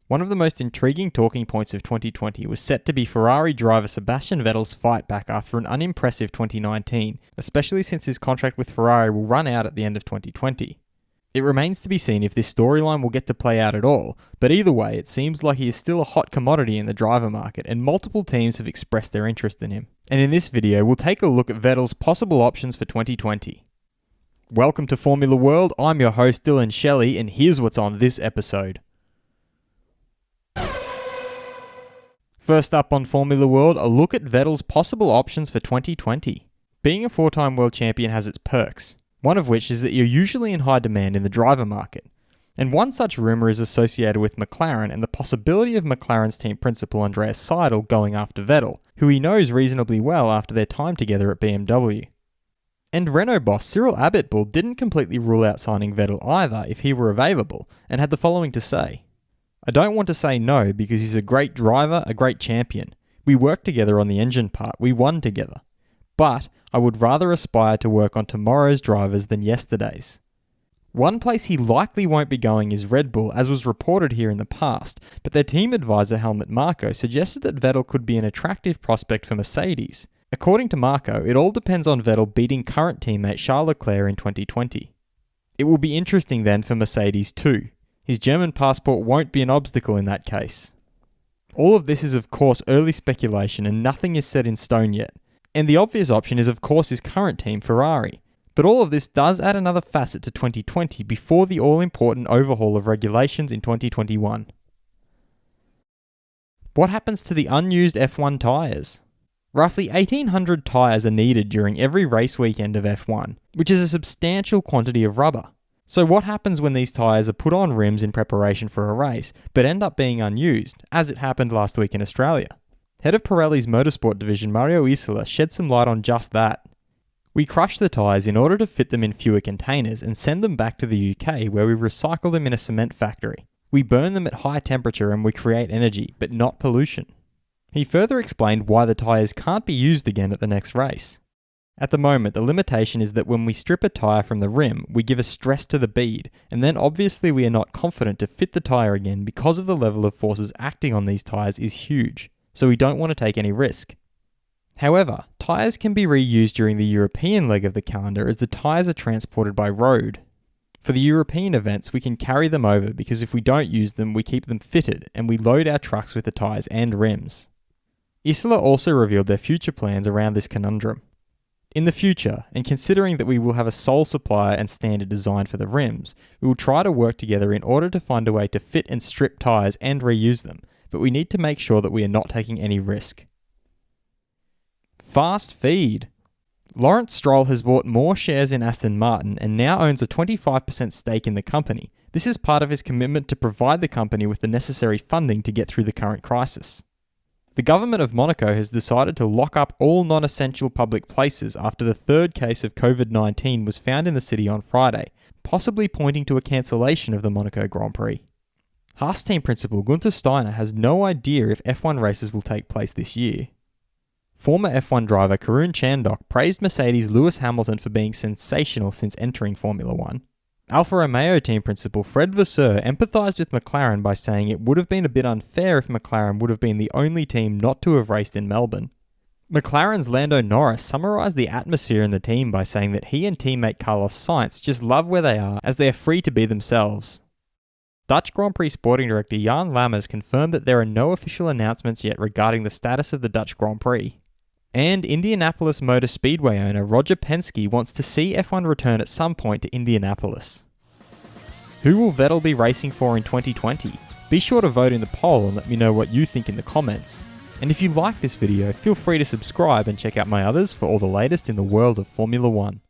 One of the most intriguing talking points of 2020 was set to be Ferrari driver Sebastian Vettel's fight back after an unimpressive 2019, especially since his contract with Ferrari will run out at the end of 2020. It remains to be seen if this storyline will get to play out at all, but either way, it seems like he is still a hot commodity in the driver market, and multiple teams have expressed their interest in him. And in this video, we'll take a look at Vettel's possible options for 2020. Welcome to Formula World, I'm your host Dylan Shelley, and here's what's on this episode. First up on Formula World, a look at Vettel's possible options for 2020. Being a four-time world champion has its perks, one of which is that you're usually in high demand in the driver market. And one such rumour is associated with McLaren and the possibility of McLaren's team principal Andreas Seidl going after Vettel, who he knows reasonably well after their time together at BMW. And Renault boss Cyril Abiteboul didn't completely rule out signing Vettel either if he were available, and had the following to say. I don't want to say no because he's a great driver, a great champion. We worked together on the engine part, we won together. But I would rather aspire to work on tomorrow's drivers than yesterday's. One place he likely won't be going is Red Bull, as was reported here in the past, but their team advisor Helmut Marko suggested that Vettel could be an attractive prospect for Mercedes. According to Marko, it all depends on Vettel beating current teammate Charles Leclerc in 2020. It will be interesting then for Mercedes too. His German passport won't be an obstacle in that case. All of this is of course early speculation and nothing is set in stone yet. And the obvious option is of course his current team Ferrari. But all of this does add another facet to 2020 before the all-important overhaul of regulations in 2021. What happens to the unused F1 tyres? Roughly 1,800 tyres are needed during every race weekend of F1, which is a substantial quantity of rubber. So what happens when these tyres are put on rims in preparation for a race, but end up being unused, as it happened last week in Australia? Head of Pirelli's motorsport division Mario Isola shed some light on just that. We crush the tyres in order to fit them in fewer containers and send them back to the UK where we recycle them in a cement factory. We burn them at high temperature and we create energy, but not pollution. He further explained why the tyres can't be used again at the next race. At the moment, the limitation is that when we strip a tyre from the rim, we give a stress to the bead, and then obviously we are not confident to fit the tyre again because of the level of forces acting on these tyres is huge, so we don't want to take any risk. However, tyres can be reused during the European leg of the calendar as the tyres are transported by road. For the European events, we can carry them over because if we don't use them, we keep them fitted and we load our trucks with the tyres and rims. Isola also revealed their future plans around this conundrum. In the future, and considering that we will have a sole supplier and standard design for the rims, we will try to work together in order to find a way to fit and strip tyres and reuse them, but we need to make sure that we are not taking any risk. Fast feed. Lawrence Stroll has bought more shares in Aston Martin and now owns a 25% stake in the company. This is part of his commitment to provide the company with the necessary funding to get through the current crisis. The government of Monaco has decided to lock up all non-essential public places after the third case of COVID-19 was found in the city on Friday, possibly pointing to a cancellation of the Monaco Grand Prix. Haas team principal Gunther Steiner has no idea if F1 races will take place this year. Former F1 driver Karun Chandhok praised Mercedes' Lewis Hamilton for being sensational since entering Formula 1. Alfa Romeo team principal Fred Vasseur empathised with McLaren by saying it would have been a bit unfair if McLaren would have been the only team not to have raced in Melbourne. McLaren's Lando Norris summarised the atmosphere in the team by saying that he and teammate Carlos Sainz just love where they are as they are free to be themselves. Dutch Grand Prix sporting director Jan Lammers confirmed that there are no official announcements yet regarding the status of the Dutch Grand Prix. And Indianapolis Motor Speedway owner Roger Penske wants to see F1 return at some point to Indianapolis. Who will Vettel be racing for in 2020? Be sure to vote in the poll and let me know what you think in the comments. And if you like this video, feel free to subscribe and check out my others for all the latest in the world of Formula 1.